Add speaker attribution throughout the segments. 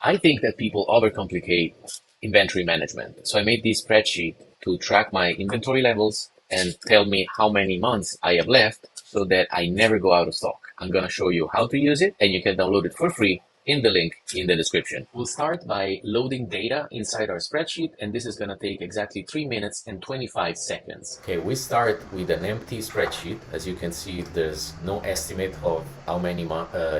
Speaker 1: I think that people overcomplicate inventory management. So I made this spreadsheet to track my inventory levels and tell me how many months I have left so that I never go out of stock. I'm going to show you how to use it and you can download it for free in the link in the description. We'll start by loading data inside our spreadsheet, and this is going to take exactly 3 minutes and 25 seconds. Okay, we start with an empty spreadsheet. As you can see, there's no estimate of how many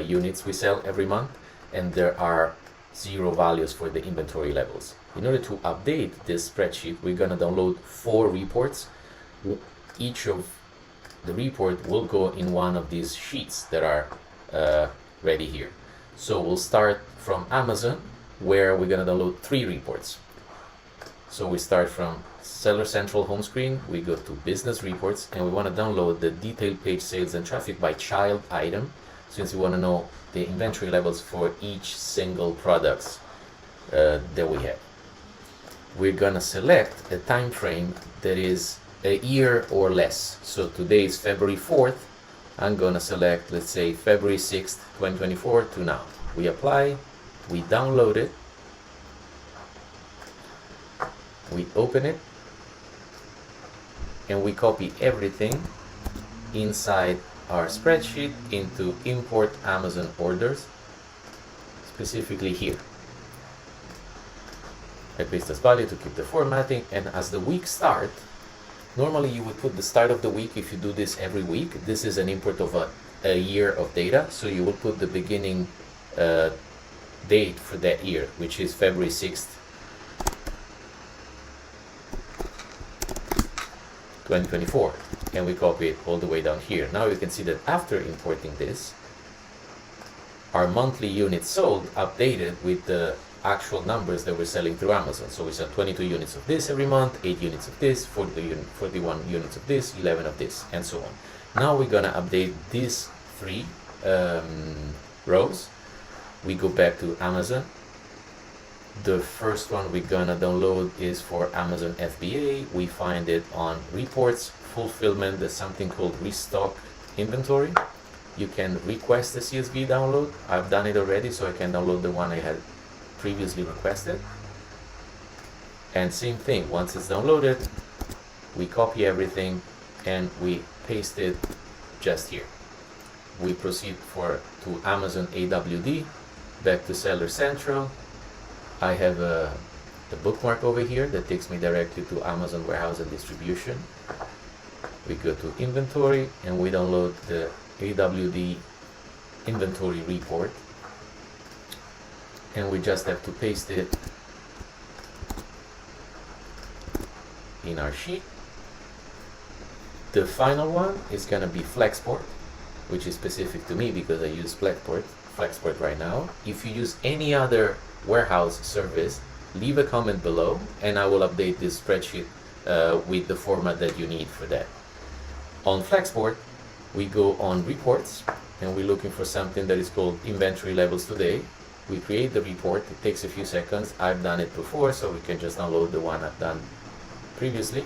Speaker 1: units we sell every month, and there are zero values for the inventory levels. In order to update this spreadsheet, we're going to download 4 reports. Each of the report will go in one of these sheets that are ready here. So we'll start from Amazon, where we're going to download 3 reports. So we start from Seller Central home screen, we go to Business Reports, and we want to download the detailed page sales and traffic by child item, since we want to know the inventory levels for each single products that we have. We're going to select a time frame that is a year or less. So today is February 4th. I'm going to select, let's say, February 6th, 2024 to now. We apply, we download it, we open it, and we copy everything inside our spreadsheet into import Amazon orders, specifically here. I paste this value to keep the formatting, and as the week start, normally you would put the start of the week if you do this every week. This is an import of a year of data, so you will put the beginning date for that year, which is February 6th, 2024, and we copy it all the way down here. Now you can see that after importing this, our monthly units sold updated with the actual numbers that we're selling through Amazon. So we sell 22 units of this every month, 8 units of this, 41 units of this, 11 of this, and so on. Now we're gonna update these 3 rows. We go back to Amazon. The first one we're gonna download is for Amazon FBA. We find it on reports, fulfillment. There's something called restock inventory. You can request a CSV download. I've done it already, so I can download the one I had previously requested. And same thing, once it's downloaded, we copy everything and we paste it just here. We proceed to Amazon AWD, back to Seller Central. I have the bookmark over here that takes me directly to Amazon Warehouse and Distribution. We go to Inventory and we download the AWD Inventory Report, and we just have to paste it in our sheet. The final one is going to be Flexport, which is specific to me because I use Flexport right now. If you use any other warehouse service, leave a comment below and I will update this spreadsheet with the format that you need for that. On Flexport, we go on reports and we're looking for something that is called inventory levels today. We create the report. It takes a few seconds. I've done it before, so we can just download the one I've done previously.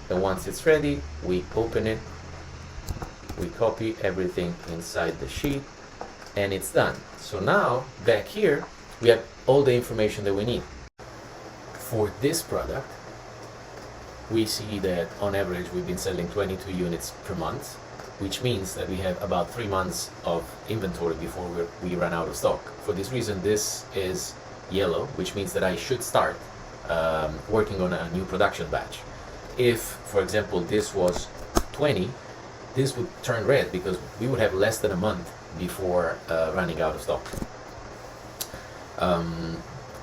Speaker 1: And once it's ready, we open it, we copy everything inside the sheet, and it's done. So now, back here, we have all the information that we need. For this product, we see that on average we've been selling 22 units per month, which means that we have about 3 months of inventory before we run out of stock. For this reason, this is yellow, which means that I should start working on a new production batch. If, for example, this was 20, this would turn red because we would have less than a month before running out of stock.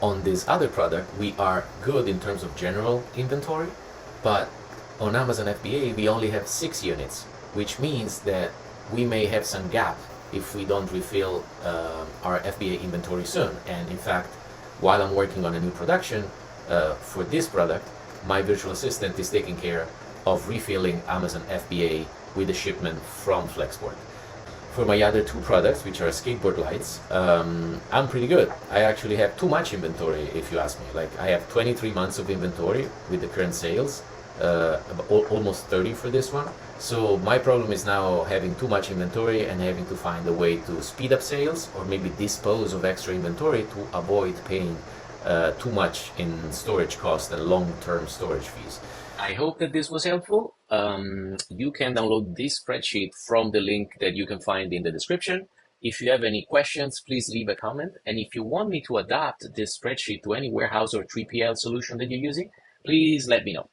Speaker 1: On this other product, we are good in terms of general inventory, but on Amazon FBA, we only have 6 units, which means that we may have some gap if we don't refill our FBA inventory soon. And in fact, while I'm working on a new production for this product, my virtual assistant is taking care of refilling Amazon FBA with a shipment from Flexport. For my other 2 products, which are skateboard lights, I'm pretty good. I actually have too much inventory, if you ask me. Like, I have 23 months of inventory with the current sales, almost 30 for this one. So my problem is now having too much inventory and having to find a way to speed up sales or maybe dispose of extra inventory to avoid paying too much in storage costs and long-term storage fees. I hope that this was helpful. You can download this spreadsheet from the link that you can find in the description. If you have any questions, please leave a comment. And if you want me to adapt this spreadsheet to any warehouse or 3PL solution that you're using, please let me know.